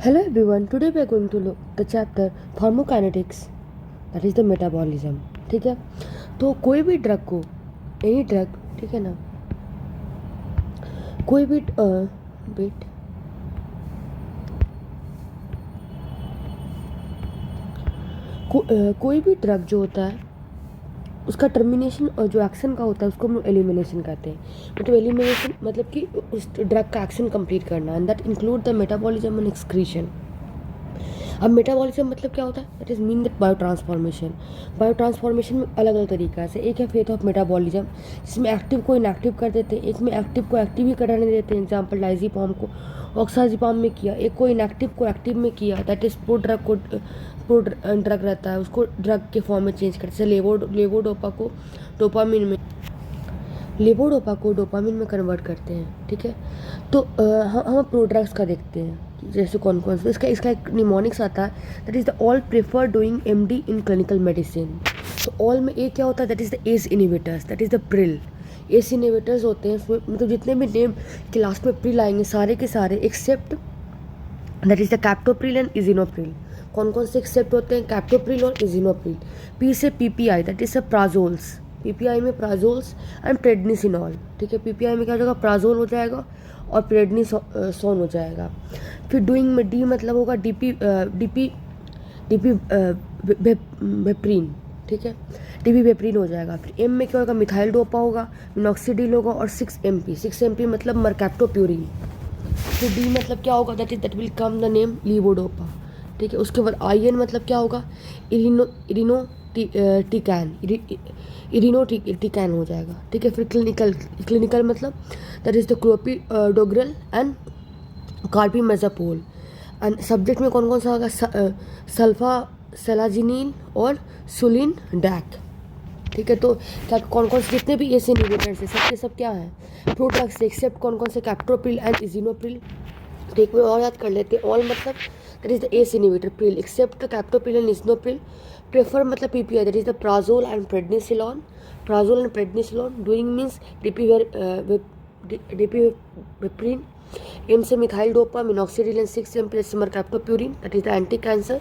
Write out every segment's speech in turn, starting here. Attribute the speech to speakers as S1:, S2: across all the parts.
S1: Hello everyone, today we are going to look the chapter thermokinetics, that is the metabolism. ठीक है, तो कोई भी ड्रग को, एनी ड्रग, ठीक है ना, कोई भी वेट कोई भी ड्रग जो होता है उसका टर्मिनेशन और जो एक्शन का होता है उसको हम लोग एलिमिनेशन कहते हैं। मतलब एलिमिनेशन मतलब कि उस ड्रग का एक्शन कंप्लीट करना, and that include the metabolism and excretion. अब मेटाबॉलिज्म मतलब क्या होता है? That is mean that bio transformation. Bio transformation में अलग अलग तरीका से, एक है फेथ ऑफ मेटाबॉलिज्म जिसमें एक्टिव को इनएक्टिव कर देते हैं, एक में एक्टिव को एक्टिव ही कराने देते हैं, एग्जाम्पल डाइजीपाम को ऑक्साजिपाम में किया, एक को इनएक्टिव को एक्टिव में किया, दैट इज प्रो ड्रग रहता है उसको ड्रग के फॉर्म में चेंज करते हैं। लेवोडोपा को डोपामिन में कन्वर्ट करते हैं। ठीक है, तो हम प्रोड्रग्स का देखते हैं, जैसे कौन कौन से। इसका एक निमोनिक्स आता है, that is the all prefer doing MD in clinical medicine. तो ऑल में एक क्या होता है? That is the S inhibitors, that is the Pril. S inhibitors होते हैं मतलब जितने भी नेम के लास्ट में प्रिल आएंगे सारे के सारे except that is the captopril and lisinopril. कौन कौन से एक्सेप्ट होते हैं? कैप्टोप्रिल और इजिनोप्रिल। पी से PPI, that is the prazoles. PPI में प्राजोल्स एंड प्रेडनिसिनॉल। ठीक है, पीपीआई में क्या हो जाएगा? प्राजोल हो जाएगा और प्रेडनिसोन हो जाएगा। फिर डूइंग में डी मतलब होगा डीपी वेप्रीन। ठीक है, डीपी वेप्रीन हो जाएगा। फिर एम में क्या होगा? मिथाइल डोपा होगा, मिनॉक्सिडिल होगा और 6 MP मतलब मरकैप्टोप्यूरिन। फिर डी मतलब क्या होगा? That will come the name levodopa. ठीक है, उसके बाद आई एन मतलब क्या होगा? इरिनोटिकैन हो जाएगा। ठीक है, फिर क्लिनिकल मतलब that is the clopidogrel and carbimazole. And subject में कौन कौन सा होगा? सल्फा सेलाजिनिन और सुलिन डैक। ठीक है, तो क्या कौन कौन से जितने भी एस इनहिबिटर्स हैं सबके सब क्या है? प्रोड्रग्स एक्सेप्ट कौन कौन से? Captopril and lisinopril. तो एक बार और याद कर लेते हैं। ऑल मतलब that is the ACE inhibitor, pril except captopril and lisinopril. Prefer मतलब PPI, that is the prazole and prednisolone. Doing means dipivefrin. M से methyldopa, minoxidil and 6 MP mercaptopurine, that is the anti cancer.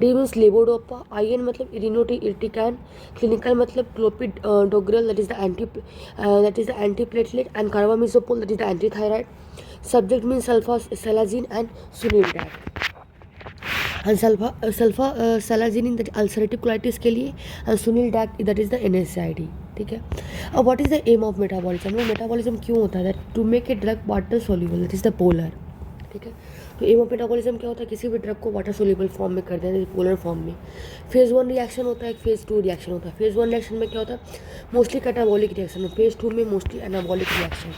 S1: D means levodopa. I N मतलब irinotecan. Clinical मतलब clopidogrel, that is the antiplatelet and carbimazole, that is the antithyroid. Subject means sulfasalazine and sulindac. And sulfasalazine that ulcerative colitis के लिए, and sulindac that is the NSAID। ठीक है, अब what is the aim of metabolism? Metabolism क्यों होता है? To make a drug water soluble, that is the polar. ठीक है, तो एम ऑफ मेटाबॉलिज्म क्या होता है? किसी भी ड्रग को वाटर सोल्यूबल फॉर्म में कर देना, पोलर फॉर्म में। फेज 1 रिएक्शन होता है, फेज 2 रिएक्शन होता है। फेज 1 रिएक्शन में क्या होता है? Mostly catabolic reaction. फेज 2 में mostly anabolic reaction.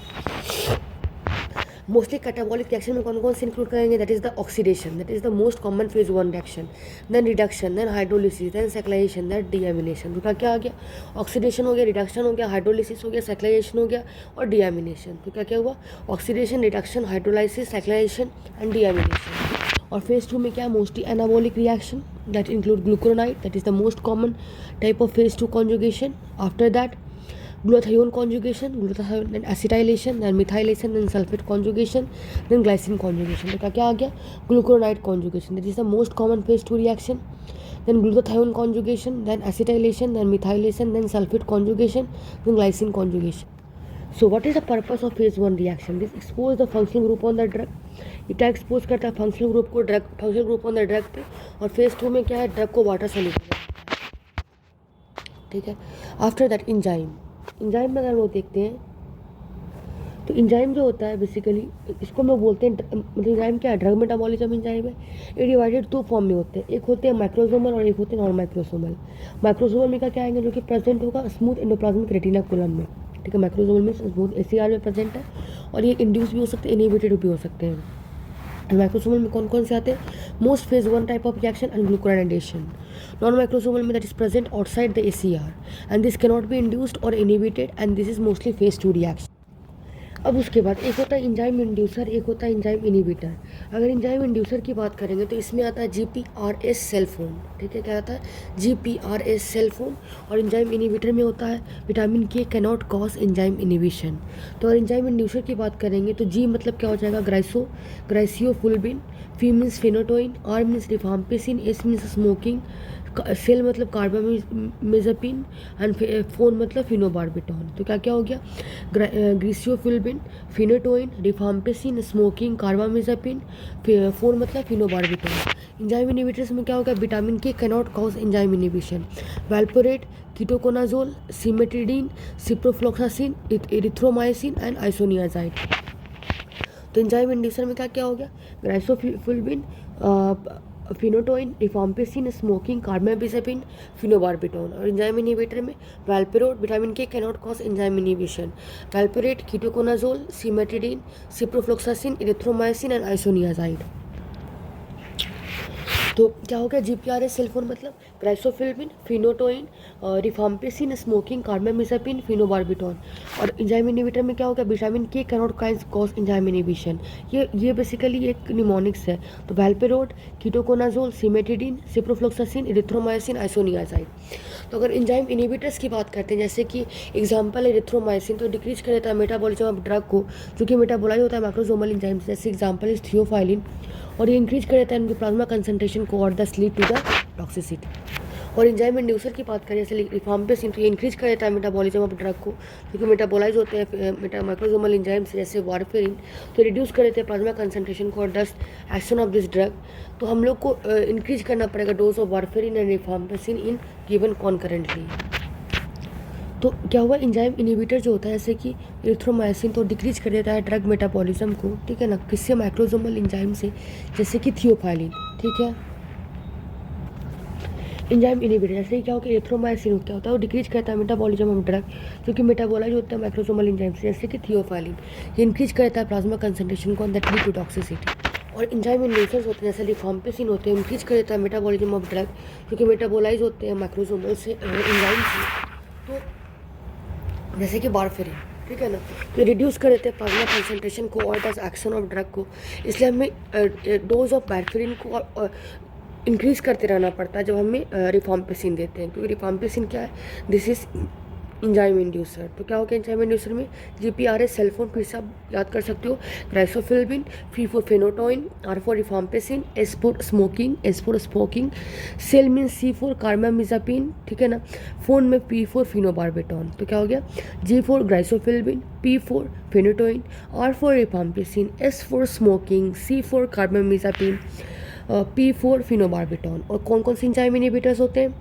S1: Mostly catabolic reaction में कौन कौन से इंक्लूड करेंगे? That is the oxidation, that is the most common phase 1 reaction. Then reduction, then hydrolysis, then cyclisation, then deamination. तो क्या आ गया? ऑक्सीडेशन हो गया, रिडक्शन हो गया, हाइड्रोलिसिस हो गया, सेक्लाइजेशन हो गया और डीएमिनेशन। तो क्या क्या हुआ? Oxidation, reduction, hydrolysis, cyclisation and deamination. और फेज 2 में क्या? Mostly anabolic reaction that include glucuronide, that is the most common type of phase 2 conjugation. After that glutathione conjugation, glutathione, then acetylation, then methylation, then sulfate conjugation, then glycine conjugation. तो क्या आ गया? glucuronide conjugation, that is the most common phase 2 reaction. Then glutathione conjugation, then acetylation, then methylation, then sulfate conjugation, then glycine conjugation. So what is the purpose of phase 1 reaction? This expose the functional group on the drug. इटा expose करता है functional group को functional group on the drug पे। और phase 2 में क्या है? Drug को वाटर सोल्यूबल। ठीक है, आफ्टर दैट इंजाइम में अगर वो देखते हैं तो इंजाइम जो होता है बेसिकली इसको हम लोग बोलते हैं, मतलब इंजाइम क्या है? ड्रग मेटाबॉलिज्म इंजाइम है। ये डिवाइडेड 2 फॉर्म में होते हैं, एक होते हैं माइक्रोसोमल और एक होते हैं नॉन माइक्रोसोमल। माइक्रोसोमल में क्या आएंगे? जो कि प्रेजेंट होगा स्मूथ एंडोप्लाज्मिक रेटिनाकुलम में। ठीक है, माइक्रोसोमल में स्मूथ ACR में प्रेजेंट है और ये इंड्यूस भी हो सकते हैं, इनहिबिटेड भी हो सकते हैं। माइक्रोसोमल में कौन कौन से आते हैं? Most phase 1 type of reaction and glucuronidation. Non microsomal में that is present outside the ACR and this can not be induced और inhibited and this is mostly phase 2 reaction. अब उसके बाद एक होता है इंजाइम इंड्यूसर, एक होता है इंजाइम इनहिबिटर। अगर इंजाइम इंड्यूसर की बात करेंगे तो इसमें आता है GPRS सेल फोन। ठीक है, क्या आता है? GPRS cell phone. और इंजाइम इनहिबिटर में होता है vitamin K cannot cause enzyme inhibition. तो अगर इंजाइम इंड्यूसर की बात करेंगे तो जी मतलब क्या हो जाएगा? Griseofulvin. Phe means phenytoin, R means rifampicin, S means smoking, cell मतलब कार्बामेज़ापिन एंड फोन मतलब फिनोबार्बिटॉन। तो क्या क्या हो गया, griseofulvin, phenytoin, rifampicin, smoking, carbamazepine, phone मतलब फिनोबार्बिटॉन। एंजाइम इनिबिटर्स में क्या होगा, vitamin K cannot cause enzyme inhibition, valproate, ketoconazole, cimetidine, ciprofloxacin, erythromycin and isoniazid. तो एंजाइम इंड्यूसर में क्या क्या हो गया, griseofulvin, phenytoin, rifampicin, smoking, carbamazepine, phenobarbitone. और एंजाइम इनिबिटर में वैल्पोरेट, vitamin K cannot cause enzyme inhibition, valproate, ketoconazole, cimetidine, ciprofloxacin, erythromycin and isoniazid. तो क्या हो गया, जीपीआरएस सेलफोन मतलब griseofulvin, phenytoin, rifampicin, smoking, carbamazepine, phenobarbitone. और एंजाइम इनिबिटर में क्या होगा, vitamin K cannot cause enzyme inhibition. ये बेसिकली एक निमोनिक्स है। तो valproate, ketoconazole, cimetidine, ciprofloxacin, erythromycin, isoniazid. तो अगर एंजाइम इनिबिटर्स की बात करते हैं, जैसे कि एग्जांपल है एरिथ्रोमाइसिन, तो डिक्रीज कर देता है मेटाबॉलिज्म ऑफ ड्रग को, जो कि मेटाबोलाइज होता है मैक्रोसोमल एंजाइम से। जैसे एग्जांपल इज थियोफाइलिन, और ये इंक्रीज कर देता है उनके प्लाज्मा कंसंट्रेशन को और दस लीड टू द टॉक्सिसिटी। और एंजाइम इंड्यूसर की बात करें, जैसे रिफाम्पिसिन, तो ये इंक्रीज कर देता है मेटाबॉलिज्म ऑफ ड्रग को, क्योंकि मेटाबोलाइज होते हैं मैक्रोसोमल एंजाइम से, जैसे वारफेरिन, तो रिड्यूस कर देते हैं प्लाज्मा कंसंट्रेशन को और दस एक्शन ऑफ दिस ड्रग। तो हम लोग को इंक्रीज करना पड़ेगा dose of warfarin and rifampicin in given concurrently. तो क्या हुआ, एंजाइम इनिबिटर जो होता है जैसे कि एरिथ्रोमाइसिन, तो डिक्रीज कर देता है ड्रग मेटाबॉलिज्म को, ठीक है ना, किससे, मैक्रोसोमल एंजाइम से, जैसे कि थियोफाइलिन, ठीक है। एंजाइम इनिबिटर जैसे क्या होगा, एरिथ्रोमाइसिन क्या होता है, वो डिक्रीज करता है मेटाबॉलिज्म ऑफ ड्रग, जो कि मेटाबोलाइज होता है मैक्रोसोमल एंजाइम से, जैसे कि थियोफाइलिन। ये इंक्रीज करता है प्लाज्मा कंसंट्रेशन को, दैट लीड टू टॉक्सिसिटी। और एंजाइम इंड्यूसर्स होते हैं, जैसे रिफाम्पिसिन होते हैं, इंक्रीज कर देता है मेटाबॉलिज्म ऑफ ड्रग, क्योंकि मेटाबोलाइज होते हैं मैक्रोसोमल से एंजाइम से। तो जैसे कि वारफेरिन, ठीक है ना, तो रिड्यूस कर देते हैं प्लाज्मा कंसंट्रेशन को और दस एक्शन ऑफ ड्रग को, इसलिए हमें डोज ऑफ वारफेरिन को इंक्रीज करते रहना पड़ता है जब हमें रिफाम्पिसिन देते हैं, क्योंकि रिफाम्पिसिन क्या है, दिस इज एंजाइम इंड्यूसर। तो क्या होगा एंजाइम इंड्यूसर में, जीपीआरएस सेलफोन फिर से आप याद कर सकते हो, griseofulvin, phe for phenytoin, R for rifampicin, S for smoking, cell mean C for carbamazepine, ठीक है ना, फोन में पी फॉर फिनोबार्बिटॉन। तो क्या हो गया, G for griseofulvin, P for phenytoin, R for rifampicin, S for smoking, C for carbamazepine, P for phenobarbitone. और कौन कौन से एंजाइम इनिबिटर्स होते हैं,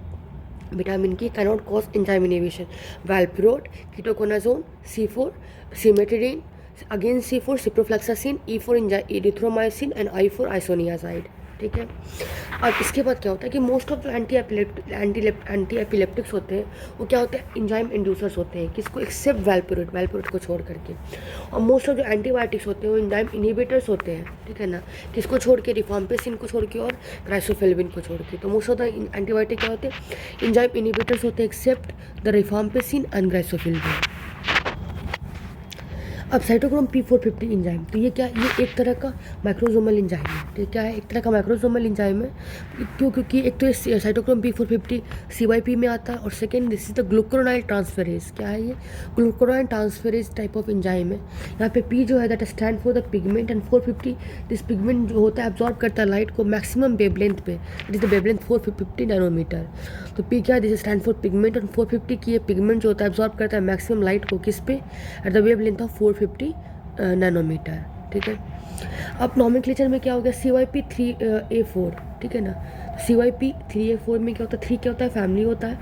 S1: vitamin K cannot cause enzyme inhibition, valproate, ketoconazole, C4 cimetidine, again C4 ciprofloxacin, E4 erythromycin and I4 isoniazid, ठीक है। अब इसके बाद क्या होता है कि मोस्ट ऑफ जो एंटी एपिलेप्टिक्स होते हैं वो क्या होते हैं, एंजाइम इंड्यूसर्स होते हैं, किसको, एक्सेप्ट वैल्प्रोड को छोड़ करके। और मोस्ट ऑफ जो एंटीबायोटिक्स होते हैं वो एंजाइम इनिबिटर्स होते हैं, ठीक है ना, किसको छोड़ के, रिफाम्पिसिन को छोड़ के और ग्लाइसोफिल्बिन को छोड़ के। तो मोस्ट ऑफ द एंटीबायोटिक क्या होते हैं, एंजाइम इनिबिटर्स होते हैं, एक्सेप्ट द रिफाम्पिसिन एंड ग्लाइसोफिल्बिन। अब साइटोक्रोम P450 एंजाइम, तो ये क्या, ये एक तरह का माइक्रोसोमल एंजाइम है, तो क्या है, एक तरह का माइक्रोसोमल एंजाइम है। क्यों, क्योंकि एक तो साइटोक्रोम P450 CYP में आता है, और second this is the glucuronyl transferase. क्या है ये, glucuronyl transferase type of enzyme है। यहाँ पे P जो है that stand for the pigment, and 450 this pigment जो होता है एब्जॉर्ब करता है लाइट को मैक्सिमम वेवलेंथ पे, it is the wavelength 450 nanometre. तो P क्या है, दिस स्टैंड फॉर पिगमेंट, और 450 की ये पिगमेंट जो होता है एब्जॉर्ब करता है मैक्सिमम लाइट को किस पे, at the wavelength of 450 nanometre, ठीक है। अब नॉमेनक्लेचर में क्या हो गया, CYP3A4, ठीक है ना, CYP3A4 में क्या होता है, 3 क्या होता है, फैमिली होता है,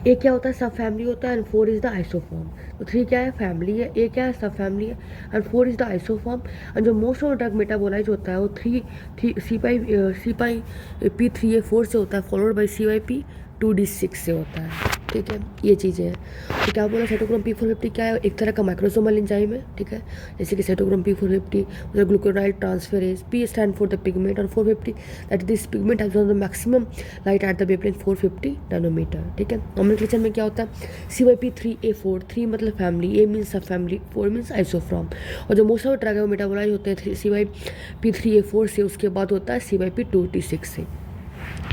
S1: ए क्या होता है, सब फैमिली होता है, एंड 4 इज द आइसोफॉर्म। तो 3 क्या है, फैमिली है, ए क्या है, सब फैमिली है, and 4 is the isoform. And जो मोस्ट ऑफ ड्रग मेटाबोलाइज होता है वो CYP3A4 से होता है, फॉलोड बाई CYP2D6 से होता है, ठीक है। ये चीज़ें हैं। तो क्या बोला, साइटोक्रोम P450 क्या है, एक तरह का माइक्रोसोमल एंजाइम है, ठीक है। जैसे कि cytochrome P450 glucuronyl transferase, P stand for the pigment, और 450 that this pigment absorb the maximum light at the wavelength 450 nanometre, ठीक है। नॉमेनक्लेचर में क्या होता है, CYP3A4, 3 मतलब फैमिली, A मीन्स सब फैमिली, 4 मीन्स आइसोफ्रॉम। और जो मोस्ट ऑफ ड्रग है वो मेटाबोलाइज होते हैं CYP3A4 से, उसके बाद होता है CYP2D6 से।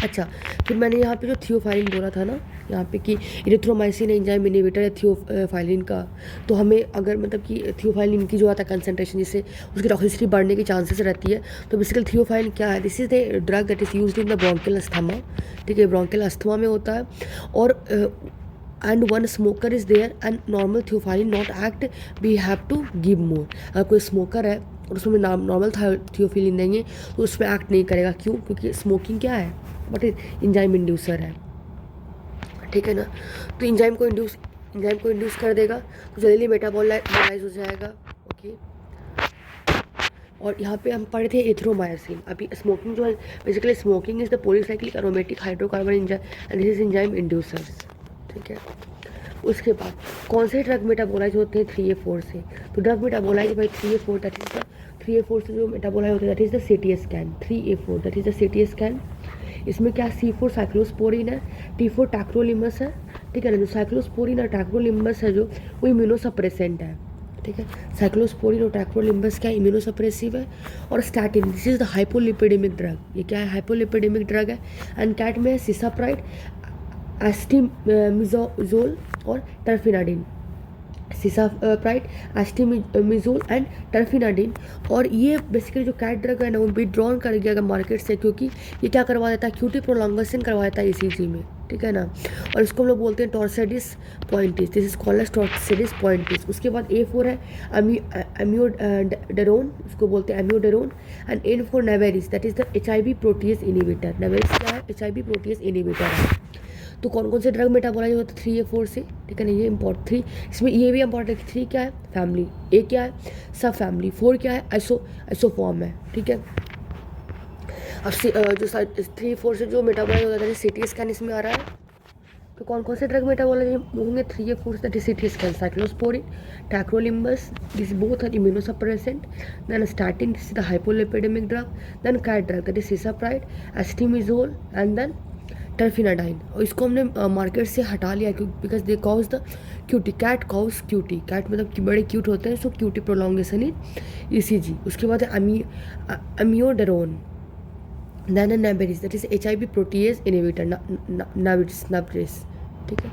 S1: अच्छा, फिर मैंने यहाँ पे जो थियोफाइलिन बोला था ना, यहाँ पे कि इरिथ्रोमाइसिन एंजाइम इनहिबिटर है थियोफाइलिन का, तो हमें अगर मतलब कि थियोफाइलिन की जो आता है कंसनट्रेशन जिससे उसकी टॉक्सिसिटी बढ़ने की चांसेस रहती है, तो बेसिकली थियोफाइलिन क्या है, this is the drug that is used in the bronchial asthma, ठीक है, ब्रोंकियल अस्थमा में होता है। और and one smoker is there and normal theophylline not act, we have to give more. अगर कोई स्मोकर है और उसमें नॉर्मल थियोफाइलिन देंगे तो उसमें एक्ट नहीं करेगा, क्यों? क्योंकि स्मोकिंग क्या है, बट इंजाइम इंड्यूसर है, ठीक है ना। तो इंजाइम को इंड्यूस कर देगा तो जल्दी मेटाबोलाइज हो जाएगा, ओके। और यहाँ पे हम पढ़े थे एथ्रोमायसिन। अभी स्मोकिंग जो है, basically smoking is the polycyclic aromatic hydrocarbon and this is enzyme inducers, ठीक है। उसके बाद कौन से ड्रग मेटाबोलाइज होते हैं 3A4 से? तो drug metabolise by 3A4, that is the 3A4 से जो मेटाबोलाइज होते हैं that is the CT scan. 3A4 that is the CT scan. इसमें क्या C4 साइक्लोस्पोरिन है, T4 टैक्रोलिमस है, ठीक है ना। जो साइक्लोस्पोरिन और टैक्रोलिमस है जो वो इम्यूनोसप्रेसेंट है, ठीक है। साइक्लोस्पोरिन और टैक्रोलिम्बस क्या इम्यूनोसप्रेसिव है। और statin, this is the hypolipidemic drug, ये क्या है, हाइपोलिपिडेमिक ड्रग है। एंड कैट में है सिसाप्राइड, एस्टिमिजोल और टर्फिनाडिन, सिसाप्राइड, एस्टिमिजोल एंड टर्फिनाडिन। और ये बेसिकली जो कैट ड्रग है ना वो विड्रॉन कर गया मार्केट से, क्योंकि ये क्या करवा देता है, क्यूटी प्रोलॉन्गेशन करवा देता है ECG में, ठीक है ना। और इसको हम लोग बोलते हैं torsades de pointes, this is called as torsades de pointes. उसके बाद A4 है एम्योडेरोन, उसको बोलते हैं एम्योडेरोन। एंड N4 नेवेरिस, that is the HIV protease inhibitor. नेवेरिस क्या है, HIV प्रोटीज इनिबिटर है। तो कौन कौन से ड्रग मेटाबोलाइज होते हैं 3A4 से, ठीक है ना। ये इंपॉर्टेंट 3, इसमें ये भी इंपॉर्टेंट है कि 3 क्या है, फैमिली, A क्या है, सब फैमिली, 4 क्या है, आइसोफॉर्म है, ठीक है। अब जो 3A4 से जो मेटाबोलाइज होता है CT स्कैन इसमें आ रहा है। तो कौन कौन से ड्रग मेटाबोलाइज होंगे 3A4 से, that is CT scan, cyclosporine, tacrolimus, this both are immunosuppressant. Then statin, this is the hypolipidemic drug. Then cat drug that is cisapride, astemizole and then terfenadine. और इसको हमने मार्केट से हटा लिया क्योंकि because they cause the QT, cat cause QT, cat मतलब कि बड़े क्यूट होते हैं, so QT prolongation in ECG। उसके बाद है एमियोडेरोन, देन नेबेरिस, that is HIV protease inhibitor, नाबरिस, ठीक है।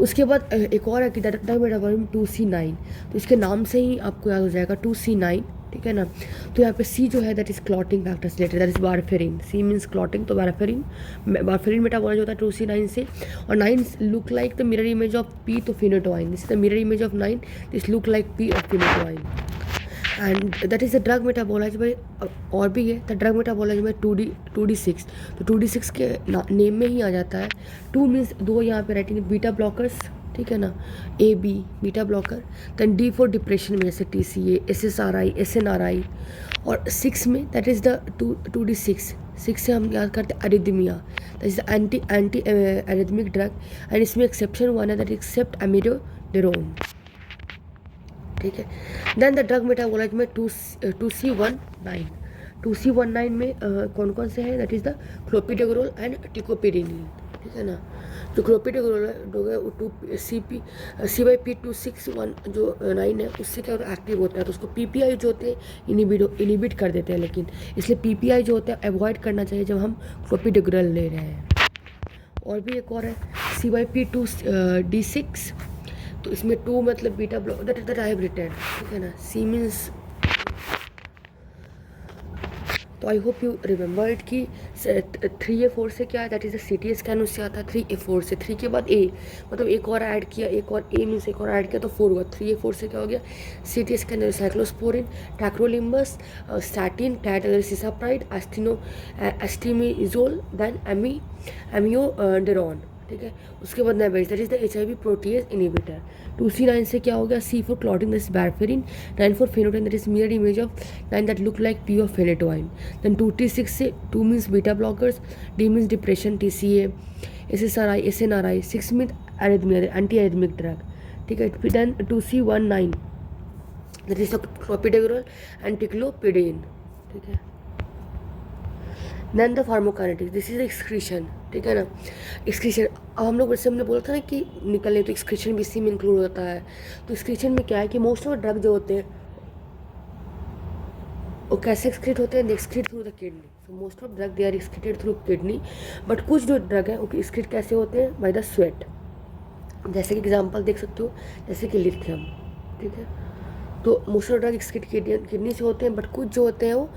S1: उसके बाद एक और है कि ड्रग मेटाबोलिज्म 2C9, तो इसके नाम से ही आपको याद हो जाएगा 2C9, ठीक है ना। तो यहाँ पे C जो है that is clotting factors related, that is warfarin. C means clotting, तो वारफेरिन मेटाबोलाइज होता है 2C9 से। और 9 look like the mirror image of P, तो phenytoin, this is the mirror image of 9, this look like P of phenytoin. And that is the drug metabolise by, और भी है the drug metabolise by 2D6। तो 2D6 के name में ही आ जाता है। 2 means 2 यहाँ पे राइटिंग बीटा ब्लॉकर्स, ठीक है ना, AB beta blocker. Then D for depression में जैसे TCA, SSRI, SNRI। और 6 में दैट इज़ द 2D6, 6 से हम याद करते हैं arrhythmia, that is the anti arrhythmic drug. And इसमें एक्सेप्शन हुआ है दैट एक्सेप्ट एमिडोडेरोन, ठीक है। देन द ड्रग मेटाबोलाइज में 2C19, 2C19 में कौन कौन से हैं, that is the clopidogrel and टिकोपिडिनिन, ठीक है ना। जो क्लोपिडेग्रोल है वो CYP261 जो 9 है उससे क्या होता है, एक्टिव होता है, तो उसको PPI जो होते हैं इनिबिट कर देते हैं, लेकिन इसलिए PPI जो होता है अवॉइड करना चाहिए जब हम क्लोपिडेग्रोल ले रहे हैं। और भी एक और है CYP2D6, तो इसमें 2 मतलब beta block, that is the I have written, ठीक है ना। C मीन्स, तो I hope you remember it कि 3A4 से क्या है, that is the CT scan, उससे आता है 3A4 से। 3 के बाद A, मतलब एक और ऐड किया, एक और A मीन्स एक और ऐड किया तो 4 हुआ। 3A4 से क्या हो गया, CT scan, cyclosporine, tacrolimus, statin, cisapride, astemizole, then amiodarone, ठीक है। उसके बाद नेबेरिस, that is the HIV protease inhibitor. 2C9 से क्या हो गया, C for clotting, that is warfarin. 9 for phenytoin, that is mirror image of 9 that look like P of phenytoin. Then 2T6 से 2 means beta blockers, D means depression, TCA, SSRI, SNRI। 6 means arrhythmia, anti arrhythmic drug, ठीक है। Then 2C19, that is the clopidogrel and ticlopidine, ठीक है। Then the pharmacokinetics, this is excretion, ठीक है ना। Excretion, अब हम लोग वैसे हमने बोला था ना कि निकलने, तो एक्सक्रीशन भी इसी में इंक्लूड होता है। तो एक्सक्रीशन में क्या है कि मोस्ट ऑफ ड्रग जो होते हैं वो कैसे एक्सक्रीट होते हैं, they excrete through the kidney. So most of drug they are excreted through kidney, but कुछ जो ड्रग है वो एक्सक्रीट कैसे होते हैं, बाय द स्वेट। जैसे कि एग्जांपल देख सकते हो, जैसे कि लिथियम, ठीक है। तो most of drug excrete kidney से होते हैं, बट कुछ जो होते हैं वो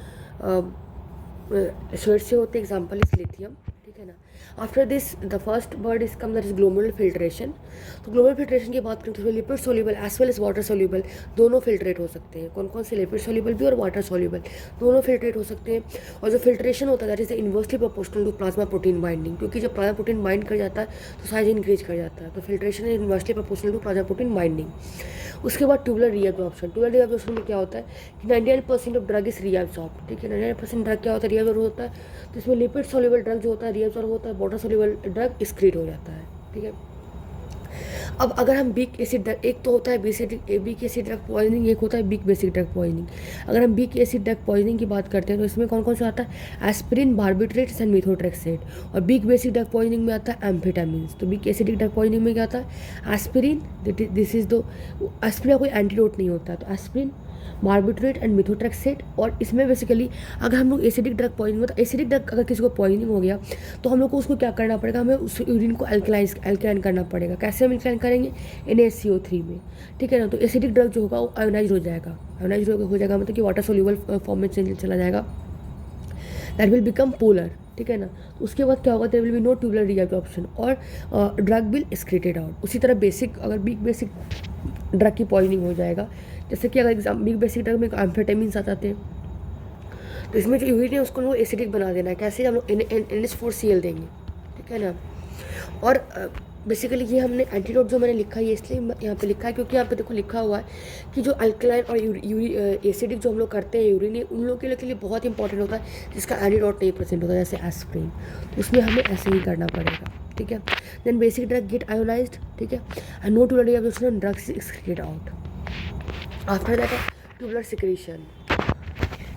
S1: स्वेट से होते हैं। एग्जांपल इज लिथियम, ठीक है ना। After this the first word is come, that is glomerular filtration. तो ग्लोमेरुलर फिल्ट्रेशन की बात करें तो lipid soluble as well as water soluble दोनों फिल्ट्रेट हो सकते हैं। कौन कौन से, लिपिड सोल्यूबल भी और वाटर सोल्यूबल दोनों फिल्ट्रेट हो सकते हैं। और जो फिल्ट्रेशन होता है that is inversely proportional to plasma protein binding, क्योंकि जब प्लाज्मा प्रोटीन बाइंड कर जाता है तो साइज इंक्रीज कर जाता है। तो filtration is inversely proportional to plasma protein binding. उसके बाद ट्यूबुलर रीअब्जॉर्प्शन। ट्यूबुलर रीअब्जॉर्प्शन में क्या होता है कि 99% ऑफ ड्रग इज रीअब्जॉर्ब, ठीक है। 99% ड्रग क्या होता है, रीअब्जॉर्ब होता है। तो इसमें लिपिड सोल्यूबल ड्रग जो होता है रीअब्जॉर्ब होता है, वाटर सोल्यूबल ड्रग एक्सक्रीट हो जाता है, ठीक है। अब अगर हम बीक एसिड ड्रग, एक तो होता है बीक एसिड ड्रग पॉइजनिंग, एक होता है बीक बेसिक ड्रग पॉइजनिंग। अगर हम बीक एसिड ड्रग पॉइजनिंग की बात करते हैं तो इसमें कौन कौन सा आता है, एस्पिरिन, बार्बिट्रेट्स एंड मिथोट्रेक्सेट। और बीक बेसिक ड्रग पॉइजनिंग में आता है एम्फेटामिन्स। तो बीक एसिडिक ड्रग पॉइजनिंग में क्या आता है, aspirin, this is the aspirin का कोई एंटीडोट नहीं होता है, तो एस्पिरिन, बार्बिट्रेट एंड मिथोट्रेक्सेट। और इसमें बेसिकली अगर हम लोग एसिडिक ड्रग पॉइजनिंग, मतलब एसिडिक ड्रग अगर किसी को पॉइजनिंग हो गया तो हम लोग को उसको क्या करना पड़ेगा, हमें उस यूरिन को अल्कलाइन करना पड़ेगा। कैसे हम अल्कलाइन करेंगे, NaCO3 में, ठीक है ना। तो एसिडिक ड्रग जो होगा वो आयोनाइज हो जाएगा। आयोनाइज हो जाएगा मतलब कि वाटर सोल्यूबल फॉर्म में चला जाएगा, दैट विल बिकम पोलर, ठीक है ना। तो उसके बाद क्या होगा, there will be no tubular reabsorption और ड्रग विल एक्सक्रीटेड आउट। उसी तरह बेसिक, अगर बीक बेसिक ड्रग की पॉइजनिंग हो जाएगा, जैसे कि अगर बीक बेसिक ड्रग में एम्फेटामिन्स आ जाते हैं, तो इसमें जो यूरिन है उसको लोग एसिडिक बना देना है। कैसे, हम लोग NH4Cl देंगे, ठीक है ना। और बेसिकली ये हमने एंटीडोट जो मैंने लिखा है ये इसलिए यहाँ पे लिखा है क्योंकि यहाँ पे देखो लिखा हुआ है कि जो अल्कलाइन और एसिडिक जो हम लोग करते हैं यूरिन, उन लोगों के लिए बहुत इंपॉर्टेंट होता है जिसका एंटीडोट नहीं प्रेजेंट होता, जैसे एस्पिरिन। तो उसमें हमें ऐसे ही करना पड़ेगा, ठीक है। Then basic drug get ionized, ठीक है, and no tubular reabsorption, drugs excreted out. After that है ट्यूबुलर सिक्रीशन।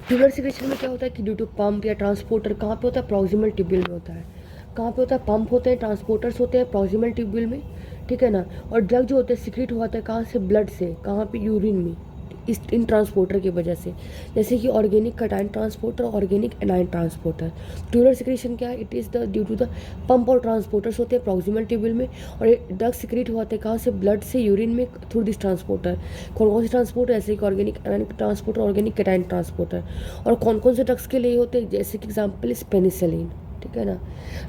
S1: ट्यूबुलर सिक्रीशन में क्या होता है कि ड्यू टू पंप या ट्रांसपोर्टर, कहाँ पे होता है, प्रॉक्सिमल ट्यूब्यूल में होता है। कहाँ पे होता है, पंप होते हैं, ट्रांसपोर्टर्स होते हैं प्रॉक्सिमल ट्यूब्यूल में, ठीक है ना। और ड्रग जो होते हैं सिक्रीट हुआ है कहाँ से, ब्लड से, कहाँ पे, यूरिन में, इस इन ट्रांसपोर्टर की वजह से, जैसे कि organic cation transporter, organic anion transporter. Tubular secretion क्या है, it is the due to the pump और ट्रांसपोर्टर्स होते हैं प्रॉक्सिमल ट्यूब्यूल में, और ड्रग सिक्रीट होते हैं कहाँ से, ब्लड से, यूरिन में, थ्रू दिस ट्रांसपोर्टर। कौन कौन से ट्रांसपोर्टर, जैसे कि organic anion transporter, organic cation transporter. और कौन कौन से ड्रग्स के लिए होते हैं, जैसे कि एग्जाम्पल इज पेनिसिलिन, ठीक है ना।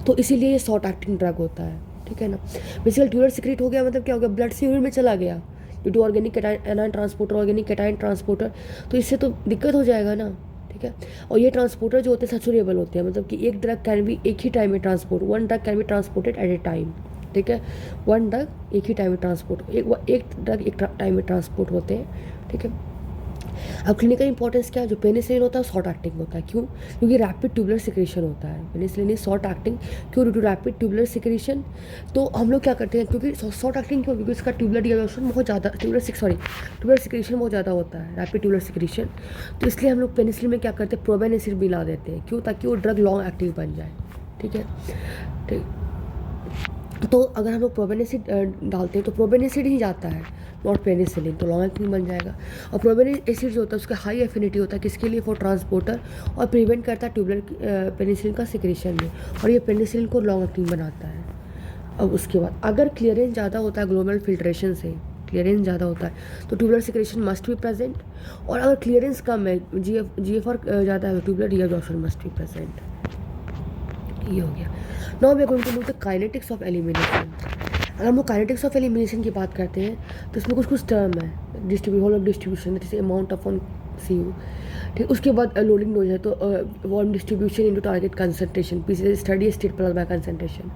S1: तो इसीलिए ये शॉर्ट एक्टिंग ड्रग होता है, ठीक है ना। बेसिकली ट्यूबुलर सिक्रीट हो गया मतलब क्या हो गया, ब्लड से यूरिन में चला गया due to organic anion transporter, organic cation transporter. तो इससे तो दिक्कत हो जाएगा ना, ठीक है। और ये ट्रांसपोर्टर जो होते हैं सैचुरेबल होते हैं, मतलब कि एक ड्रग कैन बी एक ही टाइम में transport, one drug can be transported at a time, ठीक है। वन ड्रग एक ही टाइम में ट्रांसपोर्ट, एक ड्रग एक टाइम में ट्रांसपोर्ट होते हैं, ठीक है। अब क्लिनिकल इंपॉर्टेंस क्या है, जो पेनिसिलिन होता है शॉर्ट एक्टिंग होता है, क्यों, क्योंकि रैपिड ट्यूबुलर सिक्रीशन होता है। पेनिसिलिन इज शॉर्ट एक्टिंग, क्यों, due to rapid tubular secretion. तो हम लोग क्या करते हैं, क्योंकि शॉर्ट एक्टिंग क्यों, क्योंकि इसका ट्यूबुलर रीअब्जॉर्प्शन बहुत ज़्यादा, ट्यूबुलर सिक्रीशन बहुत ज़्यादा होता है, रैपिड ट्यूबुलर सिक्रीशन। तो इसलिए हम लोग पेनिसिलिन में क्या करते हैं, प्रोबेनिसिड मिला देते हैं, क्यों, ताकि वो ड्रग लॉन्ग एक्टिव बन जाए, ठीक है, ठीक। तो अगर हम लोग प्रोबेनिसिड डालते हैं तो प्रोबेनिसिड ही जाता है, नॉट पेनिसिलिन, तो लॉन्ग एक्टिंग बन जाएगा। और प्रोबेनिक एसिड जो होता है उसका हाई एफिनिटी होता है किसके लिए, फॉर ट्रांसपोर्टर, और प्रिवेंट करता है ट्यूबुलर पेनिसिलिन का सिक्रीशन में, और ये पेनिसिलिन को लॉन्ग एक्टिंग बनाता है। अब उसके बाद अगर क्लियरेंस ज़्यादा होता है ग्लोमेरुलर फिल्ट्रेशन से, क्लियरेंस ज़्यादा होता है तो tubular secretion must be present. और अगर क्लियरेंस कम है, GFR ज़्यादा है तो tubular reabsorption must be present. ये हो गया। Now we are going to know the kinetics of elimination. अगर हम लोग काइनेटिक्स ऑफ एलिमिनेशन की बात करते हैं तो इसमें कुछ टर्म है, होल ऑफ डिस्ट्रीब्यूशन, जैसे अमाउंट ऑफ ऑन CU, ठीक। उसके बाद लोडिंग डोज है तो volume distribution into target concentration, PC steady state plus by concentration.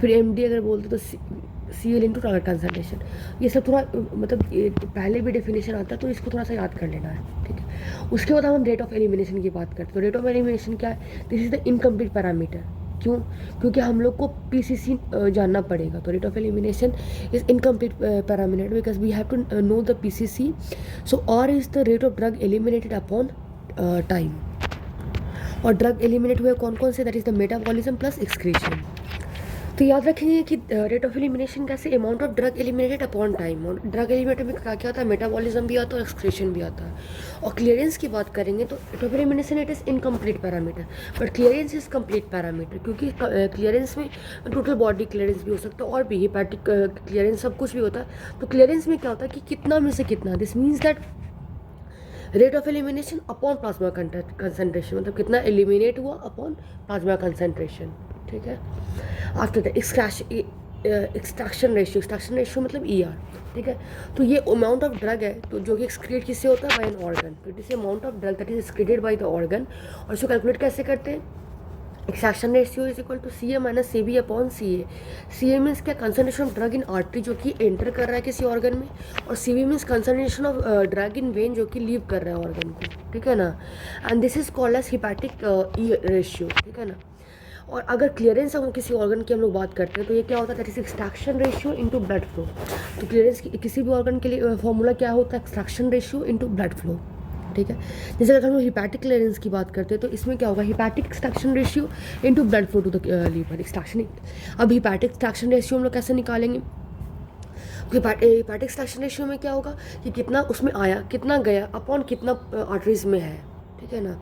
S1: फिर MD अगर बोलते तो CL इंटू टारगेट कंसंट्रेशन। ये सब थोड़ा मतलब पहले भी डेफिनेशन आता है तो इसको थोड़ा सा याद कर लेना है, ठीक है। उसके बाद हम रेट ऑफ एलिमिनेशन की बात करते हैं। तो रेट ऑफ एलिमिनेशन क्या है, this is the incomplete parameter, क्यों, क्योंकि हम लोग को PCC जानना पड़ेगा। तो rate of elimination is incomplete parameter because we have to know the PCC। So R is the rate of drug eliminated upon time. और ड्रग एलिमिनेट हुए कौन कौन से, that is the metabolism plus excretion. तो याद रखेंगे कि rate of elimination कैसे, amount of drug eliminated upon time. और ड्रग एलिमिनेटेड में क्या क्या आता है, मेटाबॉलिज्म भी आता है और एक्सक्रीशन भी आता है। और क्लियरेंस की बात करेंगे तो rate of elimination it is incomplete parameter, but clearance is complete parameter, क्योंकि क्लियरेंस में टोटल बॉडी क्लियरेंस भी हो सकता है और भी हेपेटिक क्लियरेंस सब कुछ भी होता है। तो क्लियरेंस में क्या होता है कि कितना में से कितना, this means that rate of elimination upon plasma concentration, मतलब कितना एलिमिनेट हुआ अपॉन प्लाज्मा कंसनट्रेशन। ठीक है। आफ्टर द एक्सट्रैक्शन रेशियो मतलब ER। ठीक है। तो ये अमाउंट ऑफ ड्रग है तो जो कि एक्सक्रीट किससे होता है, बाय एन ऑर्गन। तो it is amount of drug that is excreted by the organ. और इसको कैलकुलेट कैसे करते हैं, extraction ratio is equal to CA minus CB upon CA। CA means क्या, concentration of drug in artery जो कि enter कर रहा है किसी ऑर्गन में, और CB means concentration of drug in when जो कि लीव कर रहा है ऑर्गन को। ठीक है ना। And this is called as hepatic ratio. ठीक है ना। और अगर क्लियरेंस हम किसी ऑर्गन की हम लोग बात करते हैं तो ये क्या होता है, that is extraction ratio into blood flow. तो क्लियरेंस किसी भी ऑर्गन के लिए फॉर्मूला क्या होता है, extraction ratio into blood flow. ठीक है। जैसे अगर हम लोग हिपैटिक क्लियरेंस की बात करते हैं तो इसमें क्या होगा, hepatic extraction ratio into blood flow to the liver extraction. अब हिपैटिक एक्सट्रैक्शन रेशियो हम लोग कैसे निकालेंगे, हिपैटिक एक्सट्रैक्शन रेशियो में क्या होगा कि कितना उसमें आया कितना गया अपॉन कितना आर्टरीज में है। ठीक है ना।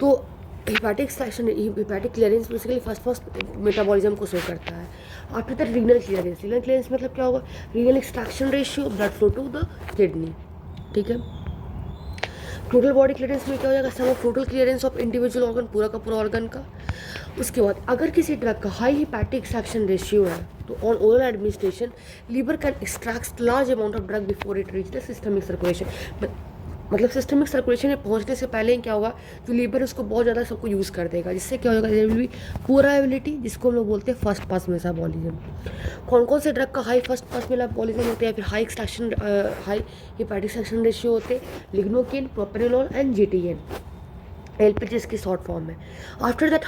S1: तो hepatic clearance basically first metabolism को शो करता है। आफ्टर दैट रीनल क्लियरेंस मतलब क्या होगा, renal extraction ratio blood flow to the kidney. ठीक है। टोटल बॉडी क्लियरेंस में क्या हो जाएगा, sum of total clearance of individual organ, पूरा का पूरा ऑर्गन का। उसके बाद अगर किसी ड्रग का हाई हिपैटिक एक्सट्रैक्शन रेशियो है तो on oral administration liver can extract large amount of drug before it reach the systemic circulation. मतलब सिस्टमिक सर्कुलेशन में पहुंचने से पहले क्या होगा, जो लीवर उसको बहुत ज़्यादा सबको यूज़ कर देगा, जिससे क्या होगा, there will be poor ability, जिसको हम लोग बोलते हैं फर्स्ट पास मेटाबॉलिज्म। कौन कौन से ड्रग का हाई फर्स्ट पास मेटाबॉलिज्म होते हैं, फिर हाई हिपैटिक एक्सट्रैक्शन रेशियो होते हैं, lignocaine, propanol and GTN, LPG इसकी शॉर्ट फॉर्म है। आफ्टर दैट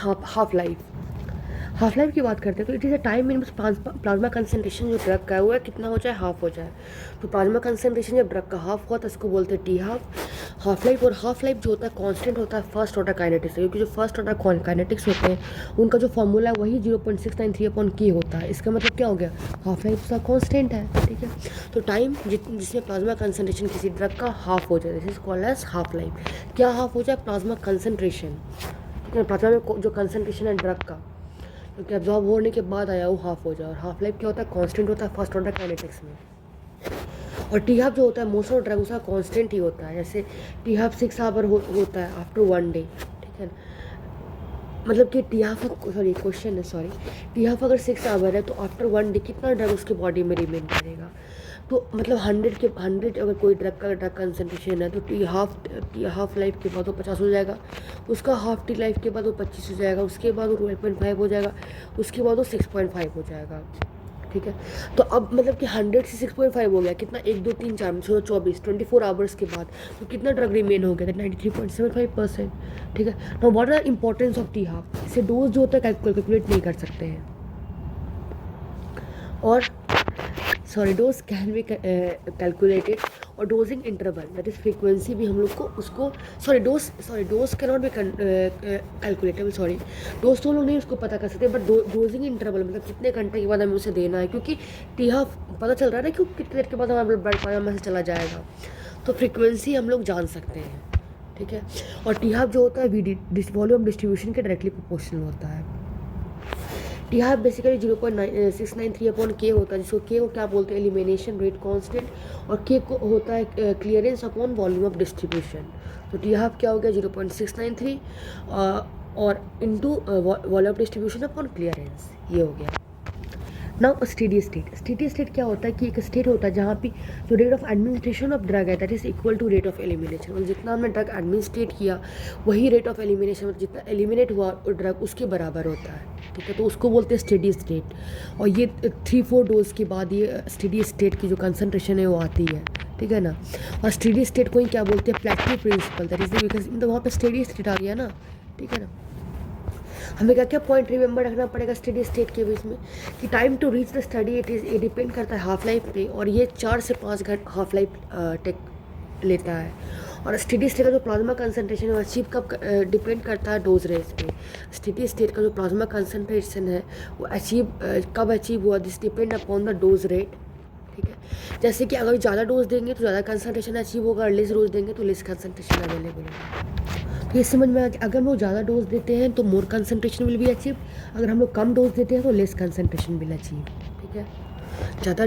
S1: हाफ लाइफ की बात करते हैं तो it is a time minimum plasma concentration जो ड्रग का है वो है कितना हो जाए, हाफ हो जाए। तो प्लाज्मा कंसनट्रेशन जब ड्रग का हाफ हुआ तो इसको बोलते हैं T हाफ लाइफ। और हाफ लाइफ जो होता है कांस्टेंट होता है फर्स्ट ऑर्डर काइनेटिक्स, क्योंकि जो फर्स्ट ऑर्डर काइनेटिक्स होते हैं उनका जो फॉर्मूला है वही 0.693/K होता है। इसका मतलब क्या हो गया, हाफ लाइफ उसका कॉन्स्टेंट है। ठीक है। तो टाइम जिसमें प्लाज्मा कंसनट्रेशन किसी ड्रग का हाफ हो जाए, this is called as half life. क्या हाफ हो जाए, प्लाज्मा कंसनट्रेशन। ठीक है। प्लाज्मा में जो कंसनट्रेशन है ड्रग का, क्योंकि एब्जॉर्ब होने के बाद आया वो हाफ हो जाए। और हाफ लाइफ क्या होता है, कांस्टेंट होता है फर्स्ट ऑर्डर काइनेटिक्स में। और टी हाफ जो होता है मोस्ट ऑफ ड्रग उसका कांस्टेंट ही होता है। जैसे टी हाफ 6 आवर होता है आफ्टर 1 डे। ठीक है। मतलब कि टी हाफ टी हाफ अगर 6 आवर है तो आफ्टर 1 डे कितना ड्रग उसके बॉडी में रिमेन करेगा। तो मतलब 100 अगर कोई ड्रग का कंसनट्रेशन है तो टी हाफ लाइफ के बाद वो 50 हो जाएगा, उसका हाफ टी लाइफ के बाद वो 25 हो जाएगा, उसके बाद वो 12.5 हो जाएगा, उसके बाद वो 6.5 हो जाएगा। ठीक है। तो अब मतलब कि 100 से 6.5 हो गया कितना, 1 2 3 4 24 आवर्स के बाद तो कितना ड्रग रिमेन हो गया, 93.75%। ठीक है। Now what are importance of T half, इसे डोज जो होता है कैलकुलेट नहीं कर सकते हैं। और डोज कैन बी कैलकुलेटेड, और dosing interval that is frequency भी हम लोग को उसको dose can not be calculatable. Dose तो हम लोग नहीं उसको पता कर सकते, बट डोजिंग इंटरवल मतलब कितने घंटे के बाद हमें उसे देना है, क्योंकि टी हाफ पता चल रहा है ना कि कितने देर के बाद हमारे ब्लड प्लाज्मा में से चला जाएगा, तो फ्रीक्वेंसी हम लोग जान सकते हैं। ठीक है। और टी हाफ जो होता है वॉल्यूम डिस्ट्रीब्यूशन के डायरेक्टली प्रोपोर्शनल होता है। टी हाफ बेसिकली 0.693/K होता है, जिसको K को क्या बोलते हैं, एलिमिनेशन रेट कांस्टेंट, और K को होता है clearance upon volume of distribution. तो टी हाफ क्या हो गया, 0.693 और into volume of distribution upon clearance, ये हो गया। नाउ स्टेडी स्टेट क्या होता है कि एक स्टेट होता है जहाँ पे जो rate of administration of drug है that is equal to rate of elimination. मतलब जितना हमने ड्रग एडमिनिस्ट्रेट किया वही रेट ऑफ एलिमिनेशन, मतलब जितना एलिमिनेट हुआ ड्रग उसके बराबर होता है। ठीक है। तो उसको बोलते हैं स्टेडी स्टेट। और ये 3-4 डोज के बाद ये स्टेडी स्टेट की जो कंसनट्रेशन है वो आती है। ठीक है ना। और स्टेडी स्टेट को ही क्या बोलते हैं, प्लेटो प्रिंसिपल, दैट इज बिकॉज मतलब वहाँ पर स्टेडी स्टेट आ गया ना। ठीक है ना। हमें क्या क्या पॉइंट रिमेंबर रखना पड़ेगा स्टडी स्टेट के बीच में, कि time to reach the steady ये डिपेंड करता है हाफ लाइफ पे, और ये 4 से 5 घंटे हाफ लाइफ टेक लेता है। और स्टेडी स्टेट का जो प्लाज्मा कंसंट्रेशन है वो अचीव कब डिपेंड करता है डोज रेंज पे। स्टेडी स्टेट का जो प्लाज्मा कंसंट्रेशन है वो कब अचीव हुआ, this depend upon the dose rate. ठीक है, जैसे कि अगर ज़्यादा डोज देंगे तो ज़्यादा कंसंट्रेशन अचीव होगा, और लेस डोज देंगे तो लेस कंसंट्रेशन अवेलेबल होगा। तो ये समझ में आ गया, अगर हम लोग ज़्यादा डोज देते हैं तो मोर कंसंट्रेशन विल बी अचीव, अगर हम लोग कम डोज देते हैं तो लेस कंसंट्रेशन विल अचीव। ठीक है, ज़्यादा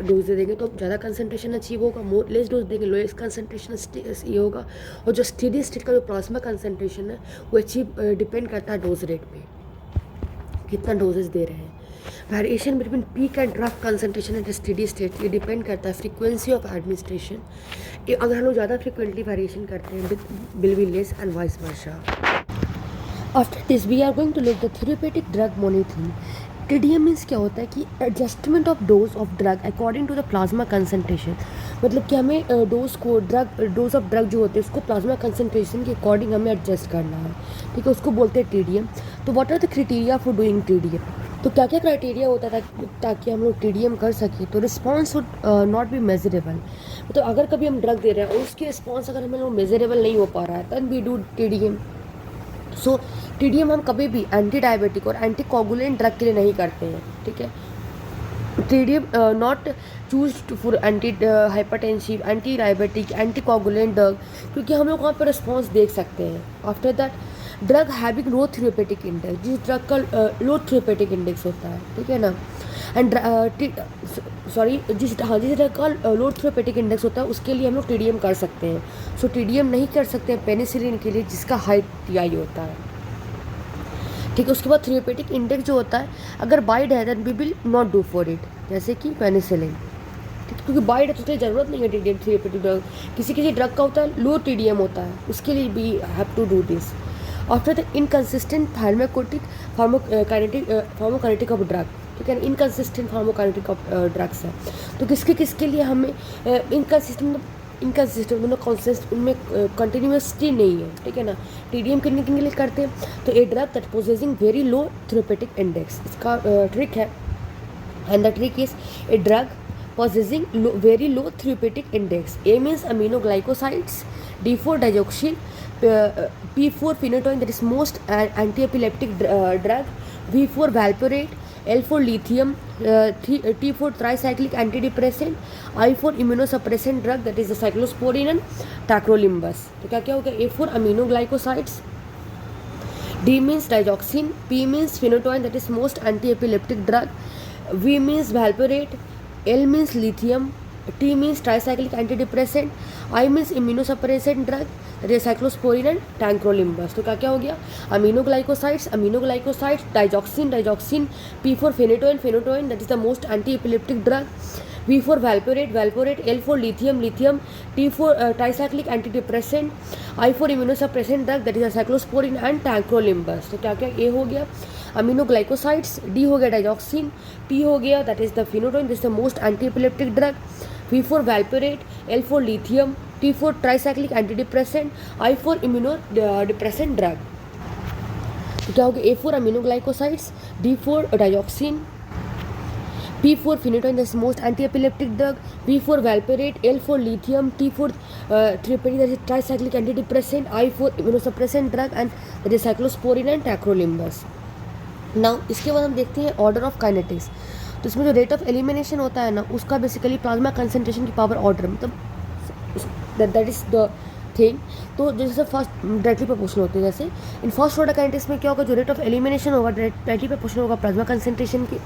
S1: डोज दे देंगे तो ज़्यादा कंसंट्रेशन अचीव होगा, मोर लेस डोज देंगे लोएस्ट कंसंट्रेशन ये होगा। और जो स्टेडी स्टेट का जो प्लाज्मा कंसंट्रेशन है वो अचीव डिपेंड करता है डोज रेट पे, कितना डोजेज दे रहे हैं। Variation between peak and drug concentration at steady state ये डिपेंड करता है फ्रीक्वेंसी ऑफ एडमिनिस्ट्रेशन। अगर हम लोग ज़्यादा फ्रीक्वेंटली वेरिएशन करते हैं will be less and vice versa. After this we are going to look the therapeutic drug monitoring. TDM means क्या होता है कि adjustment of dose of drug according to the plasma concentration. मतलब कि हमें dose of drug जो होते हैं उसको प्लाज्मा कंसंट्रेशन के अकॉर्डिंग हमें एडजस्ट करना है। ठीक है, उसको बोलते हैं TDM। तो what are the criteria for doing TDM? तो क्या क्या क्राइटेरिया होता है ताकि हम लोग TDM कर सकें? तो response would not be measurable. तो अगर कभी हम ड्रग दे रहे हैं और उसकी रिस्पॉन्स अगर हमें लोग मेजरेबल नहीं हो पा रहा है तब we do TDM। So TDM हम कभी भी एंटी डायबिटिक और एंटी कोगुलेंट ड्रग के लिए नहीं करते हैं। ठीक है, TDM not choose for anti hypertensive, anti diabetic, anti coagulant drug, क्योंकि हम लोग वहाँ पर रिस्पॉन्स देख सकते हैं। After that drug having low therapeutic index, जिस ड्रग का लो थेरेप्यूटिक इंडेक्स होता है। ठीक है ना, एंड जिस ड्रग का लो थेरेप्यूटिक इंडेक्स होता है उसके लिए हम लोग TDM कर सकते हैं। सो TDM नहीं कर सकते हैं पेनिसिलिन के लिए जिसका हाई TI होता है। ठीक है, उसके बाद थेरेप्यूटिक इंडेक्स जो होता है अगर बाइड है then we will not do for it, जैसे कि पेनिसिलिन। ठीक, क्योंकि बाइड है तो उसकी ज़रूरत नहीं है TDM थेरेप्यूटिक ड्रग। किसी किसी ड्रग का होता है लो TDM होता है, उसके लिए we have to do this. After the inconsistent pharmacokinetic of drug. ठीक है, इनकन्सिस्टेंट फार्माकोकाइनेटिक ऑफ ड्रग्स है तो किसके लिए हमें इनकन्सिस्टेंट दोनों कॉन्सेस्ट उनमें कंटिन्यूसटी नहीं है। ठीक है ना, TDM कितने के लिए करते हैं? तो a drug that possessing very low therapeutic index, इसका ट्रिक है। And the trick is a drug possessing very low therapeutic index. A means aminoglycosides, D4 digoxin, P4 phenytoin that is most anti-epileptic drug, V4 valproate, L4 lithium, T4 tricyclic antidepressant, I4 immunosuppressant drug that is the cyclosporin and tacrolimus. तो क्या क्या हो गया? A4 aminoglycosides, D means digoxin, P means phenytoin that is most anti-epileptic drug, V means valproate, L means lithium, T means tricyclic antidepressant, I means immunosuppressant drug that is cyclosporin and tacrolimus. तो क्या क्या हो गया? aminoglycosides, digoxin, P4 phenytoin that is the most anti-epileptic drug, V4 valproate, L4 lithium, T4 tricyclic antidepressant, I4 immunosuppressant drug that is the cyclosporin and tacrolimus. तो क्या क्या ये हो गया? aminoglycosides, D हो गया digoxin, P हो गया that is the phenytoin, this is the most anti-epileptic drug, V4 valproate, L4 lithium, T4 tricyclic antidepressant, I4 immunodepressant drug. तो क्या हो गया? A4 aminoglycosides, D4 digoxin, P4 phenytoin that is most anti-epileptic drug, V4 valproate, L4 lithium, T4 therapeutic that is tricyclic antidepressant, I4 immunosuppressant drug and that is cyclosporin and tacrolimus. Now इसके बाद हम देखते हैं order of kinetics. तो इसमें जो rate of elimination होता है ना उसका बेसिकली प्लाज्मा कंसंट्रेशन की पावर ऑर्डर, मतलब दैट इज द थिंग। तो जैसे फर्स्ट डायरेक्टली प्रोपोर्शनल होते हैं, जैसे इन फर्स्ट ऑर्डर काइनेटिक्स में क्या होगा? जो रेट ऑफ एलिमिनेशन होगा डायरेक्टली प्रोपोर्शनल होगा प्लाज्मा कंसंट्रेशन की।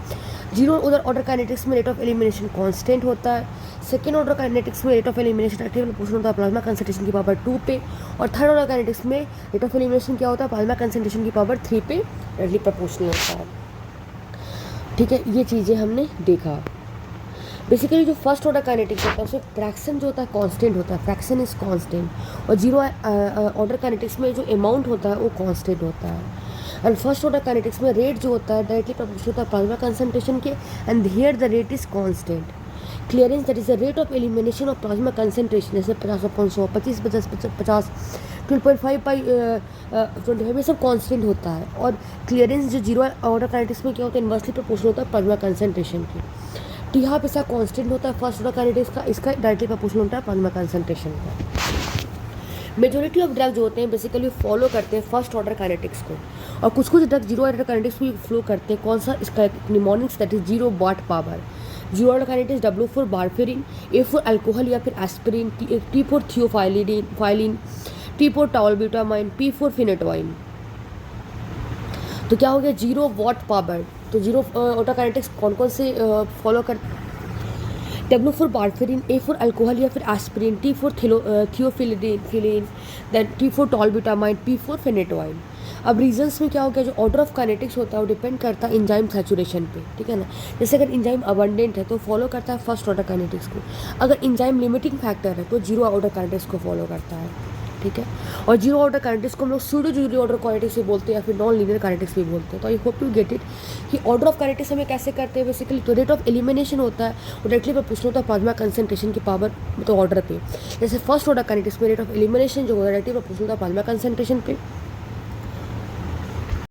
S1: जीरो ऑर्डर काइनेटिक्स में रेट ऑफ एलिमिनेशन कांस्टेंट होता है। सेकेंड ऑर्डर काइनेटिक्स में rate of elimination directly proportional होता है प्लाज्मा कंसंट्रेशन की पावर 2 पे। और थर्ड ऑर्डर काइनेटिक्स में रेट ऑफ एलिमिनेशन क्या होता है? प्लाज्मा कंसंट्रेशन की पावर 3 पे डायरेक्टली प्रोपोर्शनल होता है। ठीक है, ये चीज़ें हमने देखा। बेसिकली जो फर्स्ट ऑर्डर काइनेटिक्स होता है उसमें फ्रैक्शन जो होता है कांस्टेंट होता है, फ्रैक्शन इज कांस्टेंट। और जीरो ऑर्डर काइनेटिक्स में जो अमाउंट होता है वो कांस्टेंट होता है। एंड फर्स्ट ऑर्डर काइनेटिक्स में रेट जो होता है डायरेक्टली प्रोपोर्शनल होता है प्लाज्मा कंसंट्रेशन के, and here the rate is constant. Clearance that is the rate of elimination of plasma concentration, जैसे 50/100, 25/50, 12.5/25 में सब कांस्टेंट होता है। और क्लियरेंस जो जीरो ऑर्डर काइनेटिक्स में क्या होता है? इन्वर्सली प्रोपोर्शनल होता है प्लाज्मा कंसंट्रेशन की। तो यहाँ पे इसका कांस्टेंट होता है फर्स्ट ऑर्डर काइनेटिक्स का, इसका डायरेक्टली प्रोपोर्शनल होता है प्लाज्मा कंसंट्रेशन का। मेजोरिटी ऑफ ड्रग जो होते हैं बेसिकली फॉलो करते हैं फर्स्ट ऑर्डर काइनेटिक्स को, और कुछ कुछ ड्रग जीरो ऑर्डर काइनेटिक्स को फ्लो करते हैं। कौन सा? इसका mnemonics, that is zero watt power. Zero order kinetics W for warfarin, A for alcohol या फिर aspirin, T for theophylline, T for tolbutamide, P for phenytoin. तो क्या हो गया? Zero watt power. तो जीरो ऑर्डर काइनेटिक्स कौन कौन से फॉलो कर? W for warfarin, A for alcohol या फिर aspirin, T for थियोफिलिन, then T for tolbutamide, P for phenytoin. अब रीजंस में क्या हो गया? जो ऑर्डर ऑफ काइनेटिक्स होता है वो डिपेंड करता है इंजाइम सैचुरेशन पे, ठीक है ना। जैसे अगर इंजाइम अबंडेंट है तो फॉलो करता है फर्स्ट ऑर्डर काइनेटिक्स को, अगर इंजाइम लिमिटिंग फैक्टर है तो जीरो ऑर्डर काइनेटिक्स को फॉलो करता है, ठीक है। और जीरो ऑर्डर काइनेटिक्स को हम लोग सूडो जीरो ऑर्डर काइनेटिक्स भी बोलते हैं या फिर नॉन लीनियर काइनेटिक्स भी बोलते हैं। तो I hope you get it कि ऑर्डर ऑफ काइनेटिक्स हमें कैसे करते हैं। बेसिकली तो रेट ऑफ एलिमिनेशन होता है, और डायरेक्टली पर पूछना होता है प्लाज्मा कंसंट्रेशन की पावर तो ऑर्डर पे। जैसे फर्स्ट ऑर्डर काइनेटिक्स में रेट ऑफ एलिमिनेशन जो होता है डायरेक्टली पर पूछना होता है प्लाज्मा कंसंट्रेशन पे,